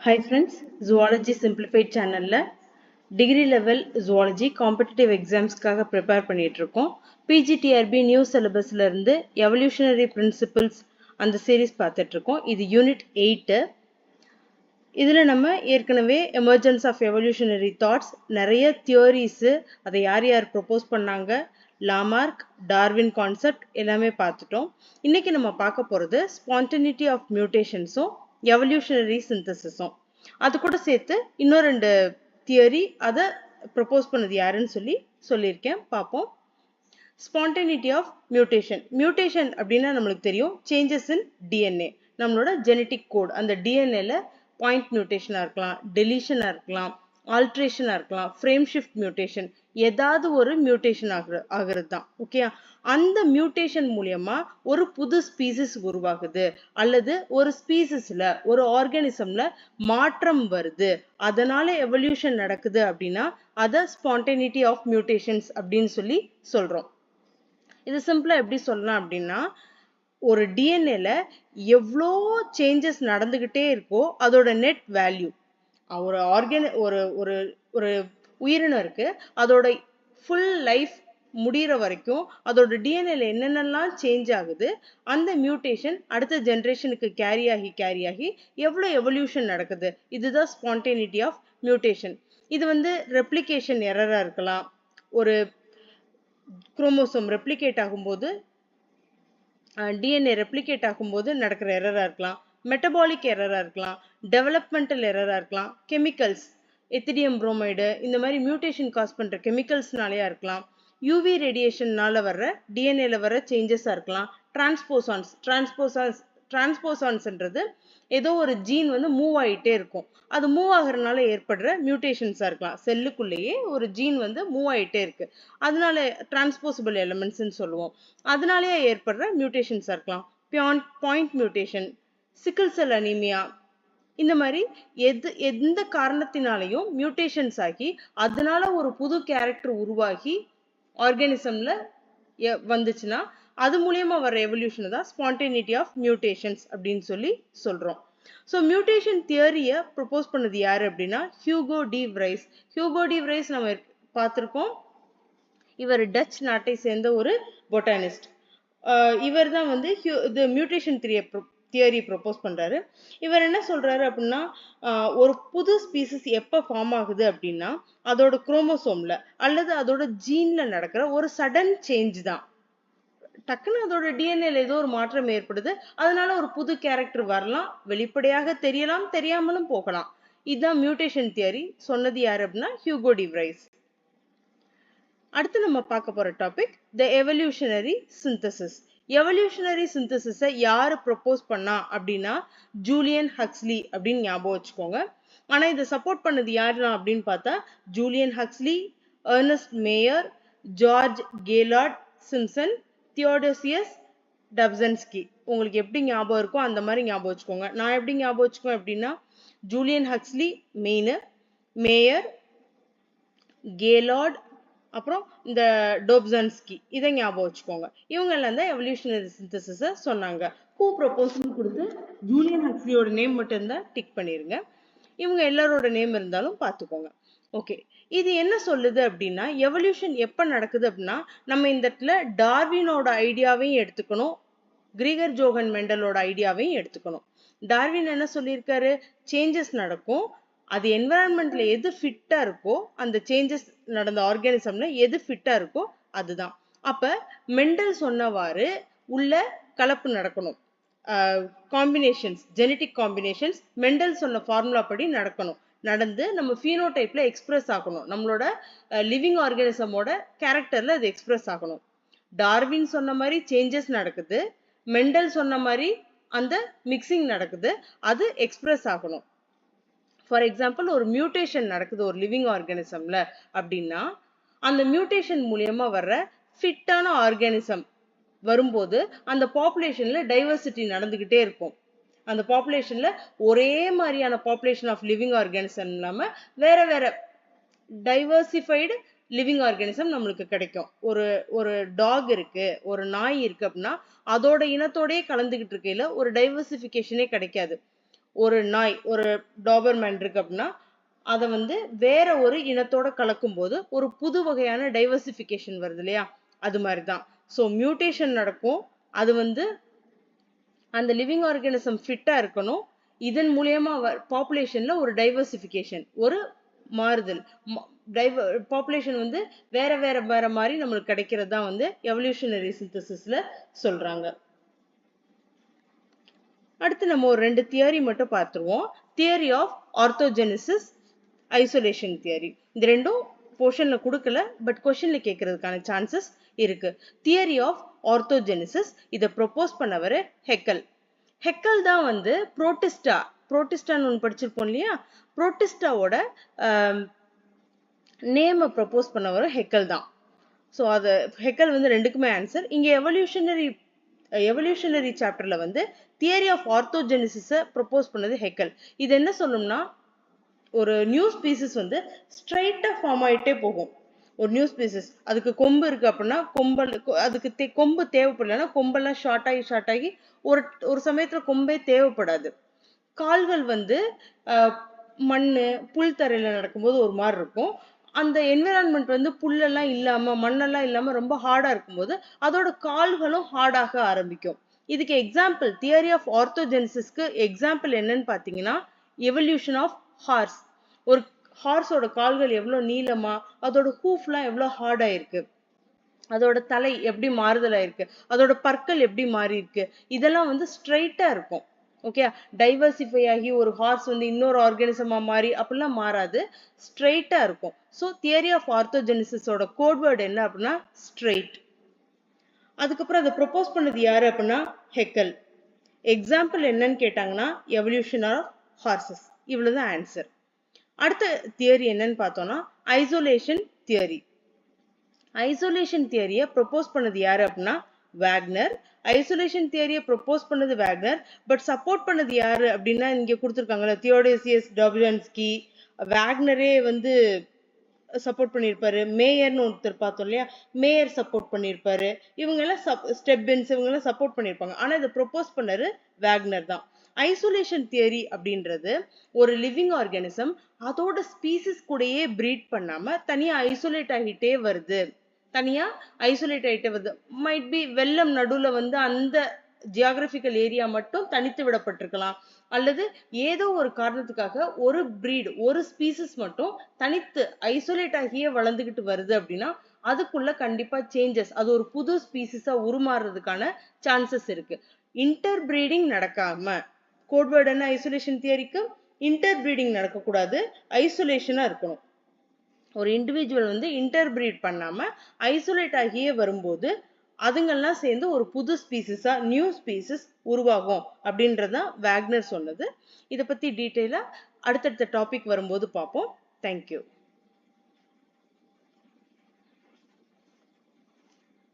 Hi friends, Zoology Simplified channel degree level zoology competitive examsக்காக prepare பண்ணிட்டு இருக்கோம். PGTRB new syllabusல இருந்து evolutionary principles அந்த series பார்த்துட்டு இருக்கோம். இது unit 8. இதுல நம்ம ஏற்கனவே emergence of evolutionary thoughts நிறைய theories அதை யார் யார் ப்ரொபோஸ் பண்ணாங்க, லாமார்க், டார்வின் கான்செப்ட் எல்லாமே பார்த்துட்டோம். இன்னைக்கு நம்ம பார்க்க போறது spontaneity of mutationsம் evolutionary synthesisம். அது கூட சேர்த்து இன்னும் ரெண்டு தியரி அதை ப்ரொபோஸ் பண்ணது யாருன்னு சொல்லியிருக்கேன், பார்ப்போம். Spontaneity of mutation. Mutation அப்படின்னா நம்மளுக்கு தெரியும் changes in DNA. நம்மளோட genetic code அந்த DNAல point mutation இருக்கலாம், deletion இருக்கலாம், alteration இருக்கலாம், frame shift mutation, ஏதாவது ஒரு mutation ஆகிறது தான். ஓகே, அந்த mutation மூலமா ஒரு புது ஸ்பீசிஸ் உருவாகுது அல்லது ஒரு ஸ்பீசிஸ்ல ஒரு ஆர்கானிசம்ல மாற்றம் வருது, அதனால எவல்யூஷன் நடக்குது அப்படின்னா அத spontaneity of mutations அப்படின்னு சொல்றோம். இது சிம்பிளா எப்படி சொல்லலாம் அப்படின்னா, ஒரு டிஎன்ஏல எவ்வளோ சேஞ்சஸ் நடந்துகிட்டே இருக்கோ அதோட நெட் வேல்யூ, ஒரு ஒரு உயிரினம் இருக்கு, அதோட ஃபுல் லைஃப் முடிகிற வரைக்கும் அதோட டிஎன்ஏல என்னென்னலாம் சேஞ்ச் ஆகுது, அந்த மியூட்டேஷன் அடுத்த ஜென்ரேஷனுக்கு கேரி ஆகி எவ்வளோ எவல்யூஷன் நடக்குது, இதுதான் ஸ்பான்டேனிட்டி ஆஃப் மியூட்டேஷன். இது ரெப்ளிகேஷன் எரரா இருக்கலாம், ஒரு குரோமோசோம் ரெப்ளிகேட் ஆகும்போது டிஎன்ஏ ரெப்ளிகேட் ஆகும்போது நடக்கிற எரரா இருக்கலாம், மெட்டபாலிக் எரரா இருக்கலாம், டெவலப்மெண்டல் எரரா இருக்கலாம், கெமிக்கல்ஸ் எத்திடியம் புரோமைடு இந்த மாதிரி மியூட்டேஷன் காஸ் பண்ற கெமிக்கல்ஸ்னாலயா இருக்கலாம், யூவி ரேடியேஷன்னால வர்ற டிஎன்ஏல வர சேஞ்சஸா இருக்கலாம், டிரான்ஸ்போசான்ஸ்ன்றது ஏதோ ஒரு ஜீன் மூவ் ஆகிட்டே இருக்கும், அது மூவ் ஆகுறதுனால ஏற்படுற மியூட்டேஷன்ஸா இருக்கலாம். செல்லுக்குள்ளேயே ஒரு ஜீன் மூவ் ஆகிட்டே இருக்கு, அதனால டிரான்ஸ்போசபிள் எலிமெண்ட்ஸ்ன்னு சொல்லுவோம், அதனாலேயே ஏற்படுற மியூட்டேஷன்ஸா இருக்கலாம். பாயிண்ட் மியூட்டேஷன், சிக்கிள் செல் அனீமியா, இந்த மாதிரி எந்த காரணத்தினாலையும் மியூட்டேஷன்ஸ் ஆகி அதனால ஒரு புது கேரக்டர் உருவாகி ஆர்கானிசம்ல வந்துச்சுன்னா அது மூலியமா வர எவல்யூஷன் தான் ஸ்பான்டேனிட்டி ஆஃப் மியூட்டேஷன்ஸ் அப்படின்னு சொல்றோம். ஸோ மியூட்டேஷன் தியரியை ப்ரொபோஸ் பண்ணது யாரு அப்படின்னா ஹியூகோ டி விரைஸ். ஹியூகோ டி விரைஸ் நம்ம பார்த்திருக்கோம், இவர் டச் நாட்டை சேர்ந்த ஒரு பொட்டானிஸ்ட். இவர் தான் மியூட்டேஷன் தியரி ப்ரொபோஸ் பண்றாரு. இவர் என்ன சொல்றாரு அப்படின்னா, ஒரு புது ஸ்பீசிஸ் எப்ப ஃபார்ம் ஆகுது அப்படின்னா அதோட குரோமோசோம்ல அல்லது அதோட ஜீன்ல நடக்கிற ஒரு சடன் சேஞ்ச் தான். டக்குன்னு அதோட டிஎன்ஏல ஏதோ ஒரு மாற்றம் ஏற்படுது, அதனால ஒரு புது கேரக்டர் வரலாம், வெளிப்படையாக தெரியலாம், தெரியாமலும் போகலாம். இதுதான் மியூட்டேஷன் தியரி. சொன்னது யாரு அப்படின்னா ஹியூகோ டி விரைஸ். அடுத்து நம்ம பார்க்க போற topic the evolutionary synthesis. Evolutionary சிந்தசிஸை யாரு ப்ரொபோஸ் பண்ணா அப்படின்னா ஜூலியன் ஹக்ஸ்லி அப்படின்னு ஞாபகம் வச்சுக்கோங்க. ஆனா இதை சப்போர்ட் பண்ணது யாருன்னா அப்படின்னு பார்த்தா Julian Huxley, Ernst Mayr, George Gaylord Simpson, Theodosius Dobzhansky. உங்களுக்கு எப்படி ஞாபகம் இருக்கோ அந்த மாதிரி ஞாபகம் வச்சுக்கோங்க. நான் எப்படி ஞாபகம் வச்சுக்கோங்க அப்படின்னா ஜூலியன் ஹக்ஸ்லி மெயின், மேயர், கெய்லார்ட், அப்புறம் இந்த டோப்சன்ஸ்கி, இதை ஞாபகம் வச்சுக்கோங்க. இவங்க எல்லாம் தான் எவல்யூஷனரி சிந்தசிஸை சொன்னாங்க. ஹூ ப்ரொபோஸ்னு கொடுத்து ஜூலியன் ஹக்ஸ்லியோட நேம் மட்டும் இருந்தா டிக் பண்ணிருங்க, இவங்க எல்லாரோட நேம் இருந்தாலும் பார்த்துக்கோங்க. ஓகே, இது என்ன சொல்லுது அப்படின்னா எவல்யூஷன் எப்ப நடக்குது அப்படின்னா நம்ம இந்த இடத்துல டார்வினோட ஐடியாவையும் எடுத்துக்கணும், கிரீகர் ஜோகன் மெண்டலோட ஐடியாவையும் எடுத்துக்கணும். டார்வின் என்ன சொல்லியிருக்காரு, சேஞ்சஸ் நடக்கும், அது என்விரான்மெண்ட்ல எது ஃபிட்டா இருக்கோ, அந்த சேஞ்சஸ் நடந்த ஆர்கானிசம்ல எது ஃபிட்டா இருக்கோ அதுதான். அப்ப மெண்டல் சொன்னவாறு உள்ள கலப்பு நடக்கணும், காம்பினேஷன்ஸ், ஜெனட்டிக் காம்பினேஷன்ஸ் மெண்டல் சொன்ன ஃபார்முலா படி நடக்கணும், நடந்து நம்ம ஃபீனோடைப்ல எக்ஸ்பிரஸ் ஆகணும், நம்மளோட லிவிங் ஆர்கானிசமோட கேரக்டர்ல அது எக்ஸ்பிரஸ் ஆகணும். டார்வின் சொன்ன மாதிரி சேஞ்சஸ் நடக்குது, மெண்டல் சொன்ன மாதிரி அந்த மிக்சிங் நடக்குது, அது எக்ஸ்பிரஸ் ஆகணும். ஃபார் எக்ஸாம்பிள் ஒரு மியூட்டேஷன் நடக்குது ஒரு லிவிங் ஆர்கானிசம்ல அப்படின்னா அந்த மியூட்டேஷன் மூலியமா வர்ற ஃபிட்டான ஆர்கானிசம் வரும்போது அந்த பாப்புலேஷன்ல டைவர்சிட்டி நடந்துகிட்டே இருக்கும். அந்த பாப்புலேஷன்ல ஒரே மாதிரியான பாப்புலேஷன் ஆஃப் லிவிங் ஆர்கானிசம் இல்லாம வேற வேற டைவர்சிஃபைடு லிவிங் ஆர்கானிசம் நம்மளுக்கு கிடைக்கும். ஒரு டாக் இருக்கு, ஒரு நாய் இருக்கு அப்படின்னா அதோட இனத்தோடயே கலந்துகிட்டு இருக்கையில ஒரு டைவர்சிஃபிகேஷனே கிடைக்காது. ஒரு நாய் ஒரு டாபர்மேன் இருக்கு அப்படின்னா அதை வந்து வேற ஒரு இனத்தோட கலக்கும் போது ஒரு புது வகையான டைவர்சிஃபிகேஷன் வருது இல்லையா, அது மாதிரிதான். ஸோ மியூட்டேஷன் நடக்கும், அது வந்து அந்த லிவிங் ஆர்கானிசம் ஃபிட்டா இருக்கணும், இதன் மூலியமா பாப்புலேஷன்ல ஒரு டைவர்சிஃபிகேஷன், ஒரு மாறுதல், பாப்புலேஷன் வந்து வேற வேற வேற மாதிரி நம்மளுக்கு கிடைக்கிறது தான் வந்து எவல்யூஷனரி சிந்தசிஸ்ல சொல்றாங்க. அடுத்து நம்ம ஒரு 2 தியரி மட்டும் பார்த்துருவோம். Theory of orthogenesis, isolation theory. இந்த ரெண்டும் போர்ஷன்ல கொடுக்கல, பட் கொஸ்டின்ல கேட்கறதுக்கான சான்சஸ் இருக்கு. தியரி ஆஃப் ஆர்த்தோஜெனிசிஸ் இதை ப்ரொபோஸ் பண்ணவர் ஹெக்கல். ஹெக்கல் தான் வந்து புரோட்டிஸ்டான்னு ஒன்று படிச்சிருப்போம் இல்லையா, புரோட்டிஸ்டாவோட நேமை ப்ரொபோஸ் பண்ணவர் ஹெக்கல் தான். ஸோ அது ஹெக்கல் வந்து ரெண்டுக்குமே ஆன்சர். இங்கே எவல்யூஷனரி சாப்டர்ல வந்து தியரி ஆஃப் ஆர்த்தோஜெனிசிஸை ப்ரொபோஸ் பண்ணது ஹெக்கல். இது என்ன சொல்லணும்னா, ஒரு நியூ ஸ்பீசிஸ் வந்து ஸ்ட்ரைட்டா ஃபார்ம் ஆயிட்டே போகும். ஒரு நியூ ஸ்பீசிஸ் அதுக்கு கொம்பு இருக்கு அப்படின்னா அதுக்கு கொம்பு தேவைப்படலைன்னா கொம்பெல்லாம் ஷார்ட் ஆகி ஒரு சமயத்துல கொம்பே தேவைப்படாது. கால்கள் வந்து மண்ணு புல் தரையில நடக்கும்போது ஒரு மாதிரி இருக்கும். அந்த என்விரான்மெண்ட் வந்து புல்லெல்லாம் இல்லாம மண்ணெல்லாம் இல்லாம ரொம்ப ஹார்டா இருக்கும்போது அதோட கால்களும் ஹார்டாக ஆரம்பிக்கும். இதுக்கு எக்ஸாம்பிள் தியரி ஆஃப் ஆர்த்தோஜெனிசிஸ்க்கு எக்ஸாம்பிள் என்னன்னு பாத்தீங்கன்னா எவல்யூஷன் ஆஃப் ஹார்ஸ். ஒரு ஹார்ஸோட கால்கள் எவ்வளவு நீளமா, அதோட ஹூஃப்லாம் எவ்வளவு ஹார்டா இருக்கு, அதோட தலை எப்படி மாறுதலா இருக்கு, அதோட பற்கள் எப்படி மாறி இருக்கு, இதெல்லாம் வந்து ஸ்ட்ரைட்டா இருக்கும். ஓகே, டைவர்சிஃபை ஆகி ஒரு ஹார்ஸ் வந்து இன்னொரு ஆர்கானிசமா மாறி அப்படிலாம் மாறாது, ஸ்ட்ரைட்டா இருக்கும். ஸோ தியரி ஆஃப் ஆர்த்தோஜெனிசிஸோட கோட்வேர்டு என்ன அப்படின்னா ஸ்ட்ரைட். அதுக்கப்புறம் அதை ப்ரொபோஸ் பண்ணது யாரு அப்படின்னா ஹெக்கல். எக்ஸாம்பிள் என்னன்னு கேட்டாங்கன்னா எவல்யூஷன் ஆஃப் ஹார்சஸ். இவ்வளவுதான் ஆன்சர். அடுத்த தியரி என்னன்னு பார்த்தோம்னா ஐசோலேஷன் தியரி. ஐசோலேஷன் தியரியை ப்ரொபோஸ் பண்ணது யாரு அப்படின்னா வேக்னர். ஐசோலேஷன் தியரியை ப்ரொபோஸ் பண்ணது வேக்னர், பட் சப்போர்ட் பண்ணது யாரு அப்படின்னா இங்க கொடுத்துருக்காங்கல்ல தியோடோசியஸ் டாபிளன்ஸ்கி. வேக்னரே வந்து சப்போர்ட் பண்ணியிருப்பாரு. மேயர்னு ஒருத்தர் பார்த்தோம் இல்லையா, மேயர் சப்போர்ட் பண்ணியிருப்பாரு. இவங்க எல்லாம் ஸ்டெப்பின்ஸ் இவங்க எல்லாம் சப்போர்ட் பண்ணியிருப்பாங்க. ஆனா இதை ப்ரொபோஸ் பண்ணது வேக்னர் தான். ஐசோலேஷன் தியரி அப்படின்றது ஒரு லிவிங் ஆர்கானிசம் அதோட ஸ்பீசிஸ் கூடயே பிரீட் பண்ணாம தனியா ஐசோலேட் ஆகிட்டே வருது, மைட் பி வெள்ளம் நடுவுல வந்து அந்த ஜியாகிரபிக்கல் ஏரியா மட்டும் தனித்து விடப்பட்டிருக்கலாம், அல்லது ஏதோ ஒரு காரணத்துக்காக ஒரு பிரீட் ஒரு ஸ்பீசிஸ் மட்டும் தனித்து ஐசோலேட் ஆகியே வளர்ந்துகிட்டு வருது அப்படின்னா அதுக்குள்ள கண்டிப்பா சேஞ்சஸ், அது ஒரு புது ஸ்பீசிஸா உருமாறுறதுக்கான சான்சஸ் இருக்கு. இன்டர் பிரீடிங் நடக்காம, கோட்வேர்ட் என்ன ஐசோலேஷன் தியரிக்கு, இன்டர் பிரீடிங் நடக்கக்கூடாது, ஐசோலேஷனா இருக்கணும். ஒரு இண்டிவிஜுவல் வந்து இன்டர் பிரீட் பண்ணாம ஐசோலேட் ஆகியே வரும்போது அதுங்கெல்லாம் சேர்ந்து ஒரு புது ஸ்பீசிஸா நியூ ஸ்பீசிஸ் உருவாகும் அப்படின்றதான் வேக்னர் சொன்னது. இதை பத்தி டீட்டெயிலா அடுத்தடுத்த டாபிக் வரும்போது பார்ப்போம். தேங்க்யூ.